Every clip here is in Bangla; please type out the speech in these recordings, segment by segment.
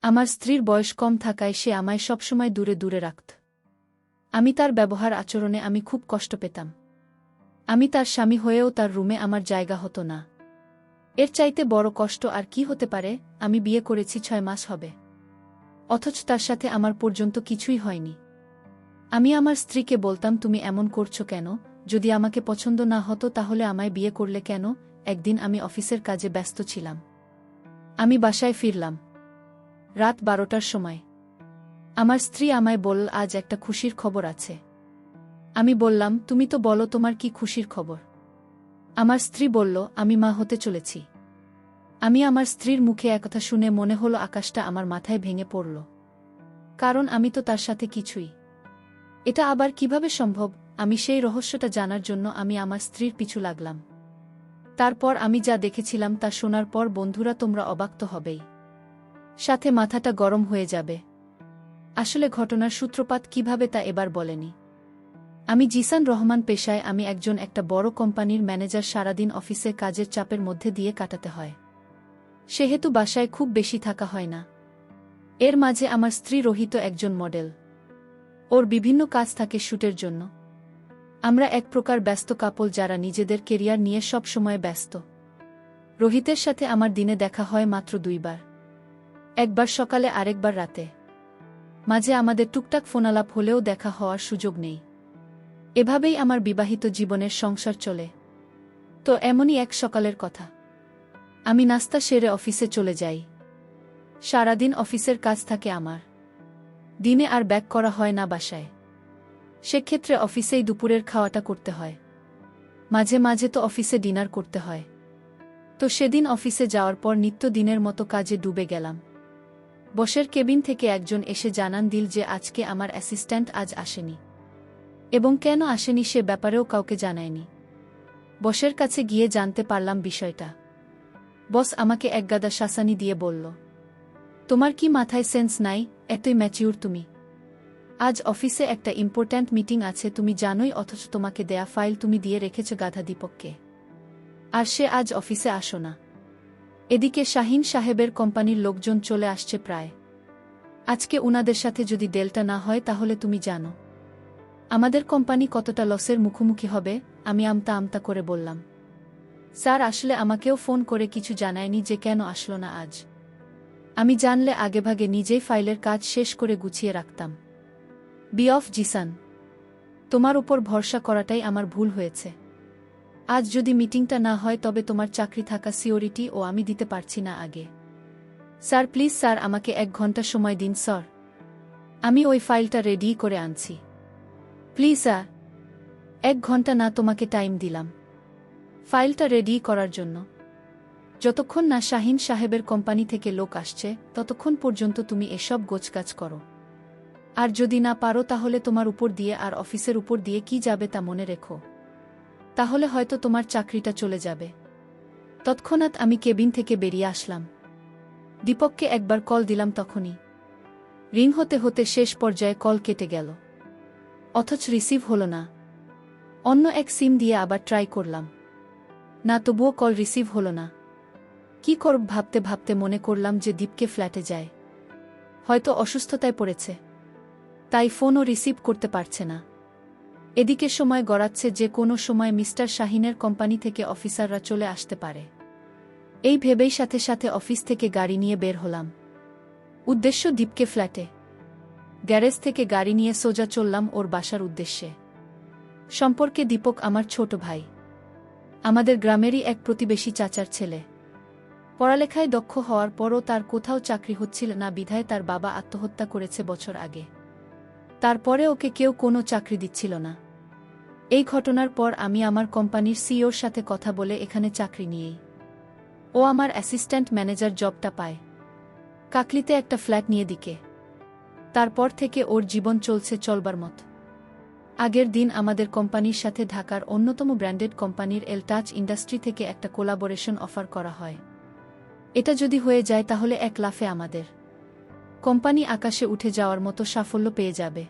আমার স্ত্রীর বয়স কম থাকায় সে আমায় সবসময় দূরে দূরে রাখত। আমি তার ব্যবহার আচরণে আমি খুব কষ্ট পেতাম। আমি তার স্বামী হয়েও তার রুমে আমার জায়গা হতো না। এর চাইতে বড় কষ্ট আর কি হতে পারে? আমি বিয়ে করেছি 6 মাস হবে, অথচ তার সাথে আমার পর্যন্ত কিছুই হয়নি। আমি আমার স্ত্রীকে বলতাম, তুমি এমন করছো কেন? যদি আমাকে পছন্দ না হতো তাহলে আমায় বিয়ে করলে কেন? একদিন আমি অফিসের কাজে ব্যস্ত ছিলাম। আমি বাসায় ফিরলাম রাত 12টার সময়। আমার স্ত্রী আমায় বলল, আজ একটা খুশির খবর আছে। আমি বললাম, তুমি তো বলো তোমার কি খুশির খবর? আমার স্ত্রী বলল, আমি মা হতে চলেছি। আমি আমার স্ত্রীর মুখে একথা শুনে মনে হলো আকাশটা আমার মাথায় ভেঙে পড়ল। কারণ আমি তো তার সাথে কিছুই। এটা আবার কিভাবে সম্ভব? আমি সেই রহস্যটা জানার জন্য আমি আমার স্ত্রীর পিছু লাগলাম। তারপর আমি যা দেখেছিলাম তা শোনার পর বন্ধুরা, তোমরা অবাক তো হবেই, সাথে মাথাটা গরম হয়ে যাবে। আসলে ঘটনার সূত্রপাত কিভাবে তা এবার বলেনি। আমি জিসান রহমান পেশায় আমি একটা বড় কোম্পানির ম্যানেজার। সারাদিন অফিসে কাজের চাপের মধ্যে দিয়ে কাটাতে হয়, সেহেতু বাসায় খুব বেশি থাকা হয় না। এর মাঝে আমার স্ত্রী রোহিত একজন মডেল। ওর বিভিন্ন কাজ থাকে শ্যুটের জন্য। আমরা এক প্রকার ব্যস্ত কাপল যারা নিজেদের কেরিয়ার নিয়ে সব সময় ব্যস্ত। রোহিতের সাথে আমার দিনে দেখা হয় মাত্র 2 বার, একবার সকালে আরেকবার রাতে। মাঝে আমাদের টুকটাক ফোনালাপ হলেও দেখা হওয়ার সুযোগ নেই। এভাবেই আমার বিবাহিত জীবনের সংসার চলে। তো এমনই এক সকালের কথা। আমি নাস্তা সেরে অফিসে চলে যাই। সারাদিন অফিসের কাজ থাকে আমার। দিনে আর ব্যাক করা হয় না বাসায়। সেক্ষেত্রে অফিসেই দুপুরের খাওয়াটা করতে হয়। মাঝে মাঝে তো অফিসে ডিনার করতে হয়। তো সেদিন অফিসে যাওয়ার পর নিত্যদিনের মতো কাজে ডুবে গেলাম। বসের কেবিন থেকে একজন এসে জানান দিল যে আজকে আমার অ্যাসিস্ট্যান্ট আজ আসেনি, এবং কেন আসেনি সে ব্যাপারেও কাউকে জানায়নি। বসের কাছে গিয়ে জানতে পারলাম বিষয়টা। বস আমাকে একগাদা শাসানি দিয়ে বলল, তোমার কি মাথায় সেন্স নাই? এতই ম্যাচিউর তুমি। আজ অফিসে একটা ইম্পর্ট্যান্ট মিটিং আছে তুমি জানোই, অথচ তোমাকে দেয়া ফাইল তুমি দিয়ে রেখেছ গাধা দীপককে, আর সে আজ অফিসে আসো না। এদিকে শাহিন সাহেবের কোম্পানির লোকজন চলে আসছে প্রায়। আজকে উনাদের সাথে যদি ডেলটা না হয় তাহলে তুমি জানো আমাদের কোম্পানি কতটা লসের মুখোমুখি হবে। আমি আমতা আমতা করে বললাম, স্যার আসলে আমাকেও ফোন করে কিছু জানায়নি যে কেন আসলো না আজ। আমি জানলে আগেভাগে নিজেই ফাইলের কাজ শেষ করে গুছিয়ে রাখতাম। বি অফ জিসান, তোমার উপর ভরসা করাটাই আমার ভুল হয়েছে। আজ যদি মিটিংটা না হয় তবে তোমার চাকরি থাকা সিওরিটি ও আমি দিতে পারছি না আগে। স্যার প্লিজ স্যার, আমাকে 1 ঘন্টা সময় দিন স্যার, আমি ওই ফাইলটা রেডি করে আনছি। প্লিজ স্যার, 1 ঘন্টা না তোমাকে টাইম দিলাম ফাইলটা রেডি করার জন্য। যতক্ষণ না শাহিন সাহেবের কোম্পানি থেকে লোক আসছে ততক্ষণ পর্যন্ত তুমি এসব গোছগাছ করো। আর যদি না পারো তাহলে তোমার উপর দিয়ে আর অফিসের উপর দিয়ে কি যাবে তা মনে রেখো, তাহলে হয়তো তোমার চাকরিটা চলে যাবে। তৎক্ষণাৎ আমি কেবিন থেকে বেরিয়ে আসলাম। দীপককে একবার কল দিলাম, তখনই রিং হতে হতে শেষ পর্যায়ে কল কেটে গেল, অথচ রিসিভ হলো না। অন্য এক সিম দিয়ে আবার ট্রাই করলাম, না তবুও কল রিসিভ হলো না। কি করব ভাবতে ভাবতে মনে করলাম যে দীপকে ফ্ল্যাটে যায়, হয়তো অসুস্থতায় পড়েছে, তাই ফোনও রিসিভ করতে পারছে না। এদিকে সময় গড়াচ্ছে যে কোনো সময় মিস্টার শাহিনের কোম্পানি থেকে অফিসাররা চলে আসতে পারে। এই ভেবেই সাথে সাথে অফিস থেকে গাড়ি নিয়ে বের হলাম। উদ্দেশ্য দীপকে ফ্ল্যাটে। গ্যারেজ থেকে গাড়ি নিয়ে সোজা চললাম ওর বাসার উদ্দেশ্যে। সম্পর্কে দীপক আমার ছোট ভাই, আমাদের গ্রামেরই এক প্রতিবেশী চাচার ছেলে। পড়ালেখায় দক্ষ হওয়ার পরও তার কোথাও চাকরি হচ্ছিল না বিধায় তার বাবা আত্মহত্যা করেছে বছর আগে। তারপরে ওকে কেউ কোনো চাকরি দিচ্ছিল না। এই ঘটনার পর আমি আমার কোম্পানির সিইওর সাথে কথা বলে এখানে চাকরি নিয়েই ও আমার অ্যাসিস্ট্যান্ট ম্যানেজার জবটা পায়। কাকলিতে একটা ফ্ল্যাট নিয়ে দিকে। তারপর থেকে ওর জীবন চলছে চলবার মত। আগের দিন আমাদের কোম্পানির সাথে ঢাকার অন্যতম ব্র্যান্ডেড কোম্পানির এলটাচ ইন্ডাস্ট্রি থেকে একটা কোলাবোরেশন অফার করা হয়। এটা যদি হয়ে যায় তাহলে এক লাফে আমাদের কোম্পানি আকাশে উঠে যাওয়ার মতো সাফল্য পেয়ে যাবে।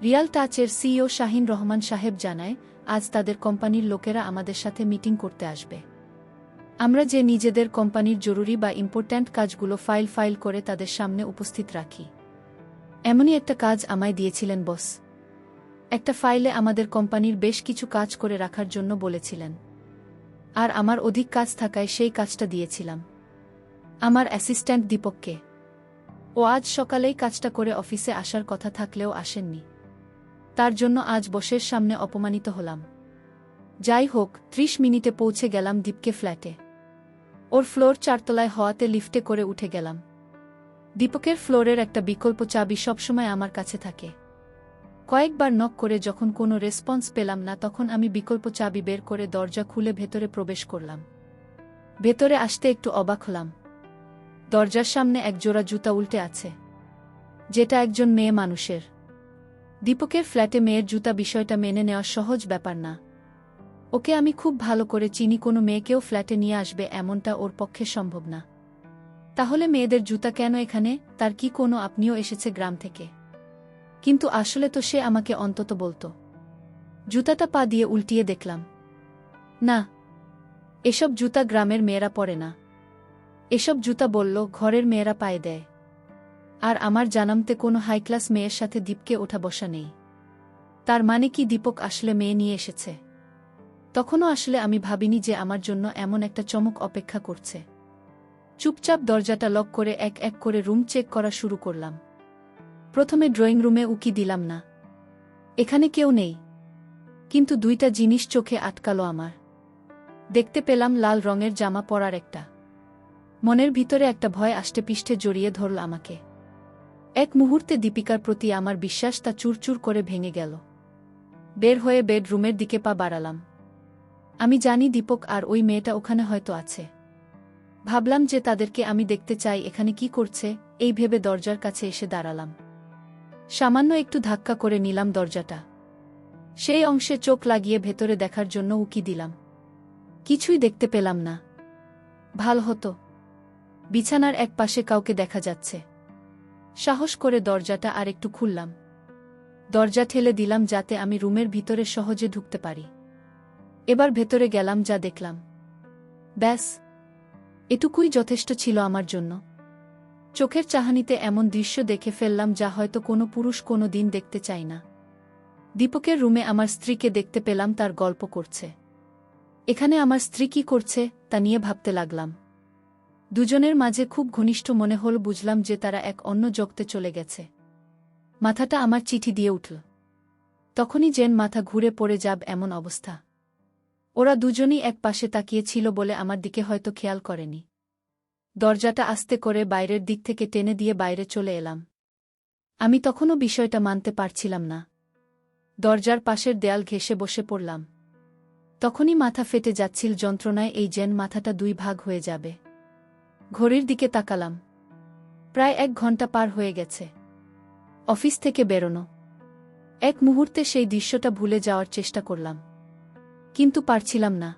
রিয়াল টাচের সিইও শাহিন রহমান সাহেব জানায়, আজ তাদের কোম্পানির লোকেরা আমাদের সাথে মিটিং করতে আসবে। আমরা যে নিজেদের কোম্পানির জরুরি বা ইম্পর্ট্যান্ট কাজগুলো ফাইল করে তাদের সামনে উপস্থিত রাখি। এমনই একটা কাজ আমায় দিয়েছিলেন বস। একটা ফাইলে আমাদের কোম্পানির বেশ কিছু কাজ করে রাখার জন্য বলেছিলেন, আর আমার অধিক কাজ থাকায় সেই কাজটা দিয়েছিলাম আমার অ্যাসিস্ট্যান্ট দীপককে। ও আজ সকালেই কাজটা করে অফিসে আসার কথা থাকলেও আসেননি। তার জন্য আজ বসের সামনে অপমানিত হলাম। যাই হোক, 30 মিনিটে পৌঁছে গেলাম দীপকে ফ্ল্যাটে। ওর ফ্লোর 4 তলায় হওয়াতে লিফটে করে উঠে গেলাম। দীপকের ফ্লোরের একটা বিকল্প চাবি সবসময় আমার কাছে থাকে। কয়েকবার নক করে যখন কোনো রেসপন্স পেলাম না, তখন আমি বিকল্প চাবি বের করে দরজা খুলে ভেতরে প্রবেশ করলাম। ভেতরে আসতে একটু অবাক হলাম। দরজার সামনে এক জোড়া জুতা উল্টে আছে, যেটা একজন মেয়ে মানুষের। দীপকের ফ্ল্যাটে মেয়ের জুতা বিষয়টা মেনে নেওয়া সহজ ব্যাপার না। ওকে আমি খুব ভালো করে চিনি, কোনো মেয়েকেও ফ্ল্যাটে নিয়ে আসবে এমনটা ওর পক্ষে সম্ভব না। তাহলে মেয়েদের জুতা কেন এখানে? তার কি কোনো আপনিও এসেছে গ্রাম থেকে? কিন্তু আসলে তো সে আমাকে অন্তত বলতো। জুতাটা পা দিয়ে উল্টিয়ে দেখলাম, না, এসব জুতা গ্রামের মেয়েরা পরে না। এসব জুতা বলল ঘরের মেয়েরা পায়ে দেয়। আর আমার জানামতে কোনো হাই ক্লাস মেয়ের সাথে দীপকে ওঠা বসা নেই। তার মানে কি দীপক আসলে মেয়ে নিয়ে এসেছে? তখনও আসলে আমি ভাবিনি যে আমার জন্য এমন একটা চমক অপেক্ষা করছে। চুপচাপ দরজাটা লক করে এক এক করে রুম চেক করা শুরু করলাম। প্রথমে ড্রয়িং রুমে উকি দিলাম না, এখানে কেউ নেই। কিন্তু দুইটা জিনিস চোখে আটকালো আমার। দেখতে পেলাম লাল রঙের জামা পরার একটা। মনের ভিতরে একটা ভয় আষ্টেপৃষ্ঠে জড়িয়ে ধরল আমাকে। এক মুহূর্তে দীপিকার প্রতি আমার বিশ্বাস তা চুরচুর করে ভেঙে গেল। বের হয়ে বেডরুমের দিকে পা বাড়ালাম। আমি জানি দীপক আর ওই মেয়েটা ওখানে হয়তো আছে। ভাবলাম যে তাদেরকে আমি দেখতে চাই, এখানে কি করছে এই ভেবে দরজার কাছে এসে দাঁড়ালাম। সামান্য একটু ধাক্কা করে নিলাম দরজাটা। সেই অংশে চোখ লাগিয়ে ভেতরে দেখার জন্য উকি দিলাম। কিছুই দেখতে পেলাম না। ভাল হতো, বিছানার এক পাশে কাউকে দেখা যাচ্ছে। সাহস করে দরজাটা আর একটু খুললাম। দরজা ঠেলে দিলাম যাতে আমি রুমের ভিতরে সহজে ঢুকতে পারি। এবার ভেতরে গেলাম, যা দেখলাম, ব্যাস এটুকুই যথেষ্ট ছিল আমার জন্য। চোখের চাহানিতে এমন দৃশ্য দেখে ফেললাম যা হয়তো কোনো পুরুষ কোনো দিন দেখতে চায় না। দীপকের রুমে আমার স্ত্রীকে দেখতে পেলাম, তার গল্প করছে। এখানে আমার স্ত্রী কি করছে তা নিয়ে ভাবতে লাগলাম। দুজনের মাঝে খুব ঘনিষ্ঠ মনে হল। বুঝলাম যে তারা এক অন্য জগতে চলে গেছে। মাথাটা আমার চিঠি দিয়ে উঠল। তখনই যেন মাথা ঘুরে পড়ে যাব এমন অবস্থা। ওরা দুজনই এক পাশে তাকিয়ে ছিল বলে আমার দিকে হয়তো খেয়াল করেনি। দরজাটা আস্তে করে বাইরের দিক থেকে টেনে দিয়ে বাইরে চলে এলাম। আমি তখনও বিষয়টা মানতে পারছিলাম না। দরজার পাশের দেয়াল ঘেঁষে বসে পড়লাম। তখনই মাথা ফেটে যাচ্ছিল যন্ত্রণায়, এই যেন মাথাটা 2 ভাগ হয়ে যাবে। ঘড়ির দিকে তাকালাম, প্রায় 1 ঘন্টা পার হয়ে গেছে অফিস থেকে বেরোনো। এক মুহূর্তে সেই দৃশ্যটা ভুলে যাওয়ার চেষ্টা করলাম, কিন্তু পারছিলাম না।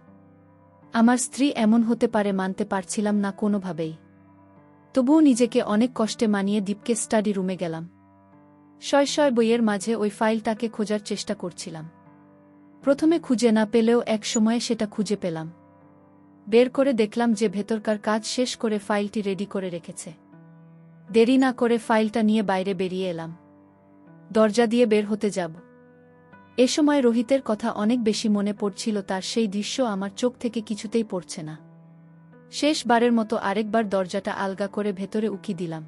আমার স্ত্রী এমন হতে পারে মানতে পারছিলাম না কোনোভাবেই। তবুও নিজেকে অনেক কষ্টে মানিয়ে দীপকে স্টাডি রুমে গেলাম। শয় বইয়ের মাঝে ওই ফাইলটাকে খোঁজার চেষ্টা করছিলাম। প্রথমে খুঁজে না পেলেও এক সময়ে সেটা খুঁজে পেলাম। বের করে দেখলাম যে ভেতরকার কাজ শেষ করে ফাইলটি রেডি করে রেখেছে। দেরি না করে ফাইলটা নিয়ে বাইরে বেরিয়ে এলাম। দরজা দিয়ে বের হতে যাব। এ সময় রোহিতের কথা অনেক বেশি মনে পড়ছিল। তার সেই দৃশ্য আমার চোখ থেকে কিছুতেই পড়ছে না। শেষবারের মতো আরেকবার দরজাটা আলগা করে ভেতরে উকি দিলাম।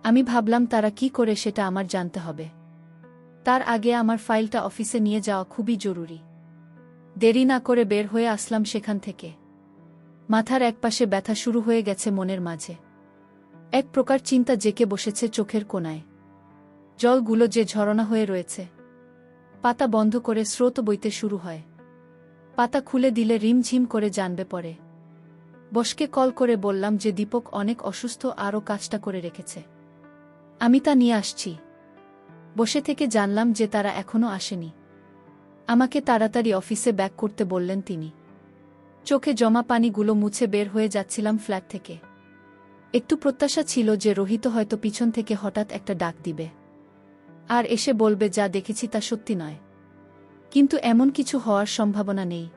আমি ভাবলাম তারা কি করে সেটা আমার জানতে হবে। তার আগে আমার ফাইলটা অফিসে নিয়ে যাওয়া খুবই জরুরি। দেরি না করে বের হয়ে আসলাম সেখান থেকে। মাথার একপাশে ব্যথা শুরু হয়ে গেছে মনের মাঝে। এক প্রকার চিন্তা জেঁকে বসেছে চোখের কোণায়। জলগুলো যে ঝরনা হয়ে রয়েছে। পাতা বন্ধ করে স্রোত বইতে শুরু হয়। পাতা খুলে দিলে রিমঝিম করে জানবে পড়ে। বসকে কল করে বললাম যে দীপক অনেক অসুস্থ, আরও কাজটা করে রেখেছে। আমি তা নিয়ে আসছি। বসে থেকে জানলাম যে তারা এখনও আসেনি। আমাকে তাড়াতাড়ি অফিসে ব্যাক করতে বললেন তিনি। চোখে জমা পানিগুলো মুছে বের হয়ে যাচ্ছিলাম ফ্ল্যাট থেকে। একটু প্রত্যাশা ছিল যে রোহিত হয়তো পিছন থেকে হঠাৎ একটা ডাক দিবে আর এসে বলবে যা দেখেছি তা সত্যি নয়। কিন্তু এমন কিছু হওয়ার সম্ভাবনা নেই।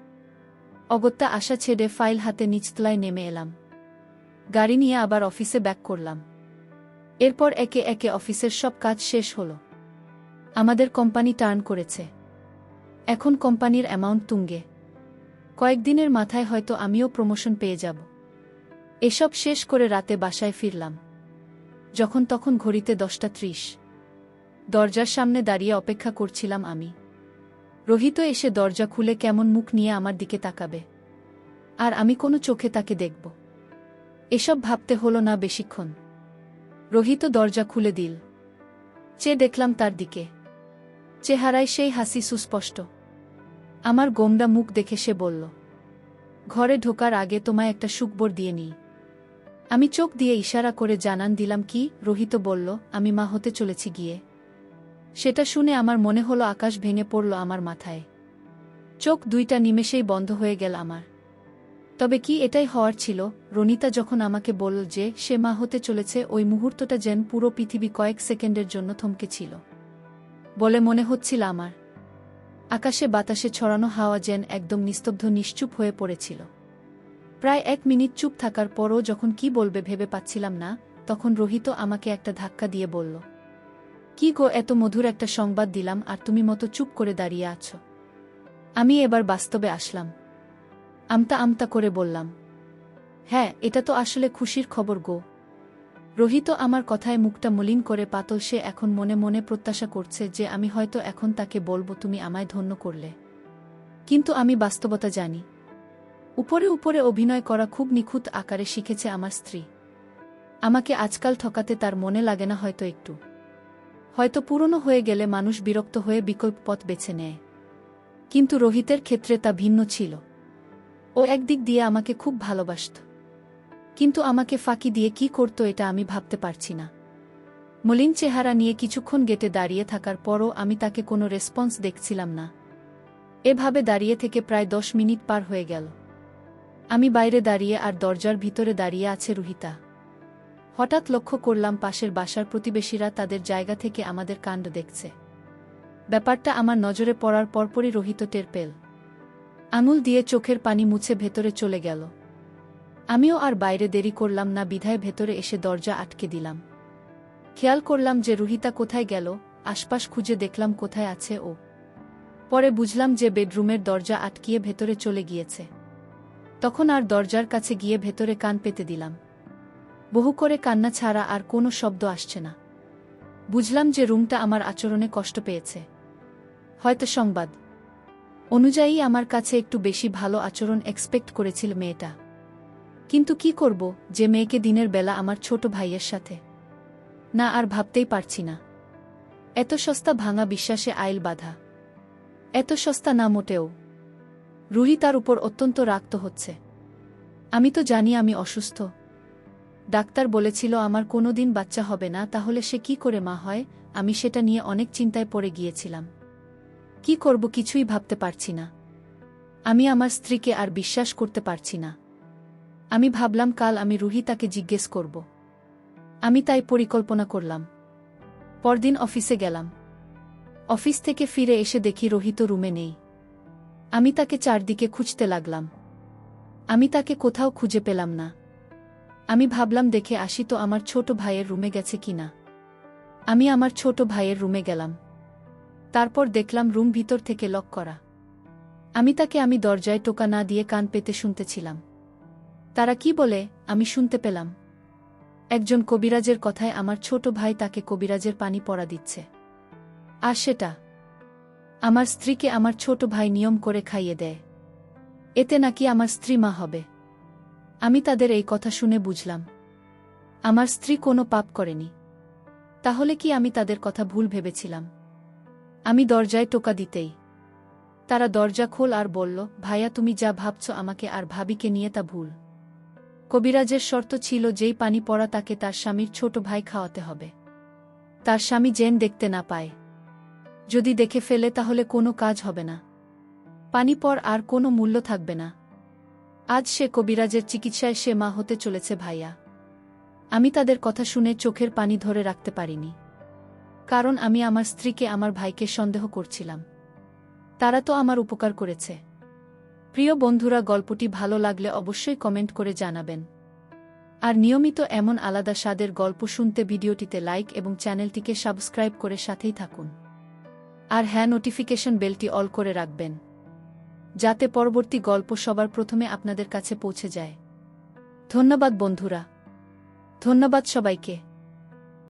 অগত্যা আশা ছেড়ে ফাইল হাতে নিচতলায় নেমে এলাম। গাড়ি নিয়ে আবার অফিসে ব্যাক করলাম। এরপর একে একে অফিসের সব কাজ শেষ হলো। আমাদের কোম্পানি টার্ন করেছে। এখন কোম্পানির অ্যামাউন্ট তুঙ্গে। কয়েকদিনের মাথায় হয়তো আমিও প্রমোশন পেয়ে যাব। এসব শেষ করে রাতে বাসায় ফিরলাম। যখন তখন ঘড়িতে 10:30। দরজার সামনে দাঁড়িয়ে অপেক্ষা করছিলাম আমি। রোহিত এসে দরজা খুলে কেমন মুখ নিয়ে আমার দিকে তাকাবে, আর আমি কোনো চোখে তাকে দেখব, এসব ভাবতে হলো না বেশিক্ষণ। রোহিত দরজা খুলে দিল। চেয়ে দেখলাম তার দিকে। চেহারায় সেই হাসি সুস্পষ্ট। আমার গোমড়া মুখ দেখে সে বলল, ঘরে ঢোকার আগে তোমায় একটা সুখবর দিয়ে নিই। আমি চোখ দিয়ে ইশারা করে জানান দিলাম, কি? রোহিত বলল, আমি মা হতে চলেছি গিয়ে। সেটা শুনে আমার মনে হলো আকাশ ভেঙে পড়ল আমার মাথায়। চোখ দুইটা নিমেষেই বন্ধ হয়ে গেল আমার। তবে কি এটাই হওয়ার ছিল? রনিতা যখন আমাকে বলল যে সে মা হতে চলেছে, ওই মুহূর্তটা যেন পুরো পৃথিবী কয়েক সেকেন্ডের জন্য থমকে ছিল বলে মনে হচ্ছিল আমার। আকাশে বাতাসে ছড়ানো হাওয়া যেন একদম নিস্তব্ধ নিশ্চুপ হয়ে পড়েছিল। প্রায় 1 মিনিট চুপ থাকার পরও যখন কি বলবে ভেবে পাচ্ছিলাম না, তখন রোহিত আমাকে একটা ধাক্কা দিয়ে বলল, কি গো, এত মধুর একটা সংবাদ দিলাম আর তুমি মতো চুপ করে দাঁড়িয়ে আছো। আমি এবার বাস্তবে আসলাম। আমতা আমতা করে বললাম, হ্যাঁ, এটা তো আসলে খুশির খবর গো। রোহিত আমার কথায় মুখটা মলিন করে পাতল। সে এখন মনে মনে প্রত্যাশা করছে যে আমি হয়তো এখন তাকে বলবো, তুমি আমায় ধন্য করলে। কিন্তু আমি বাস্তবতা জানি। উপরে উপরে অভিনয় করা খুব নিখুঁত আকারে শিখেছে আমার স্ত্রী। আমাকে আজকাল ঠকাতে তার মনে লাগে না হয়তো একটু। হয়তো পুরনো হয়ে গেলে মানুষ বিরক্ত হয়ে বিকল্প পথ বেছে নেয়। কিন্তু রোহিতের ক্ষেত্রে তা ভিন্ন ছিল। ও একদিক দিয়ে আমাকে খুব ভালোবাসত, কিন্তু আমাকে ফাঁকি দিয়ে কি করত এটা আমি ভাবতে পারছি না। মলিন চেহারা নিয়ে কিছুক্ষণ গেটে দাঁড়িয়ে থাকার পরও আমি তাকে কোনো রেসপন্স দেখছিলাম না। এভাবে দাঁড়িয়ে থেকে প্রায় 10 মিনিট পার হয়ে গেল। আমি বাইরে দাঁড়িয়ে আর দরজার ভিতরে দাঁড়িয়ে আছে রুহিতা। হঠাৎ লক্ষ্য করলাম পাশের বাসার প্রতিবেশীরা তাদের জায়গা থেকে আমাদের কাণ্ড দেখছে। ব্যাপারটা আমার নজরে পড়ার পরপরই রোহিত টের পেল। আঙুল দিয়ে চোখের পানি মুছে ভেতরে চলে গেল। আমিও আর বাইরে দেরি করলাম না, বিধায় ভেতরে এসে দরজা আটকে দিলাম। খেয়াল করলাম যে রুহিতা কোথায় গেল। আশপাশ খুঁজে দেখলাম কোথায় আছে ও। পরে বুঝলাম যে বেডরুমের দরজা আটকিয়ে ভেতরে চলে গিয়েছে। তখন আর দরজার কাছে গিয়ে ভেতরে কান পেতে দিলাম। বহু করে কান্না ছাড়া আর কোনো শব্দ আসছে না। বুঝলাম যে রুমটা আমার আচরণে কষ্ট পেয়েছে। হয়তো সংবাদ অনুযায়ী আমার কাছে একটু বেশি ভালো আচরণ এক্সপেক্ট করেছিল মেয়েটা। কিন্তু কি করব, যে মেয়েকে দিনের বেলা আমার ছোট ভাইয়ের সাথে। না, আর ভাবতেই পারছি না। এত সস্তা ভাঙা বিশ্বাসে আইল বাঁধা। এত সস্তা না মোটেও। রুহি তার উপর অত্যন্ত রাগ হচ্ছে। আমি তো জানি আমি অসুস্থ। ডাক্তার বলেছিল আমার কোনোদিন বাচ্চা হবে না, তাহলে সে কি করে মা হয়? আমি সেটা নিয়ে অনেক চিন্তায় পড়ে গিয়েছিলাম। কি করব কিছুই ভাবতে পারছি না। আমি আমার স্ত্রীকে আর বিশ্বাস করতে পারছি না। আমি ভাবলাম কাল আমি রুহিতাকে জিজ্ঞেস করব। আমি তাই পরিকল্পনা করলাম। পরদিন অফিসে গেলাম। অফিস থেকে ফিরে এসে দেখি রোহিত রুমে নেই। আমি তাকে চারদিকে খুঁজতে লাগলাম। আমি তাকে কোথাও খুঁজে পেলাম না। আমি ভাবলাম দেখে আসি তো আমার ছোট ভাইয়ের রুমে গেছে কিনা। আমি আমার ছোট ভাইয়ের রুমে গেলাম। তারপর দেখলাম রুম ভিতর থেকে লক করা। আমি দরজায় টোকা না দিয়ে কান পেতে শুনতেছিলাম। তারা কি বলে আমি শুনতে পেলাম। একজন কবিরাজের কথায় আমার ছোট ভাই তাকে কবিরাজের পানি পড়া দিচ্ছে। আর সেটা আমার স্ত্রীকে আমার ছোট ভাই নিয়ম করে খাইয়ে দেয়। এতে নাকি আমার স্ত্রী মা হবে। আমি তাদের এই কথা শুনে বুঝলাম আমার স্ত্রী কোনো পাপ করেনি। তাহলে কি আমি তাদের কথা ভুল ভেবেছিলাম? আমি দরজায় টোকা দিতেই তারা দরজা খোল আর বলল, ভাইয়া তুমি যা ভাবছ আমাকে আর ভাবিকে নিয়ে তা ভুল। কবিরাজের শর্ত ছিল যেই পানি পড়া তাকে তার স্বামীর ছোট ভাই খাওয়াতে হবে। তার স্বামী যেন দেখতে না পায়। যদি দেখে ফেলে তাহলে কোনো কাজ হবে না। পানি পর আর কোনো মূল্য থাকবে না। আজ সে কবিরাজের চিকিৎসায় সে মা হতে চলেছে ভাইয়া। আমি তাদের কথা শুনে চোখের পানি ধরে রাখতে পারিনি। কারণ আমি আমার স্ত্রীকে আমার ভাইকে সন্দেহ করছিলাম। তারা তো আমার উপকার করেছে। প্রিয় বন্ধুরা, গল্পটি ভালো লাগলে অবশ্যই কমেন্ট করে জানাবেন। আর নিয়মিত এমন আলাদা স্বাদের গল্প শুনতে ভিডিওটিতে লাইক এবং চ্যানেলটিকে সাবস্ক্রাইব করে সাথেই থাকুন। আর হ্যাঁ, নোটিফিকেশন বেলটি অল করে রাখবেন, যাতে পরবর্তী গল্প সবার প্রথমে আপনাদের কাছে পৌঁছে যায়। ধন্যবাদ বন্ধুরা, ধন্যবাদ সবাইকে।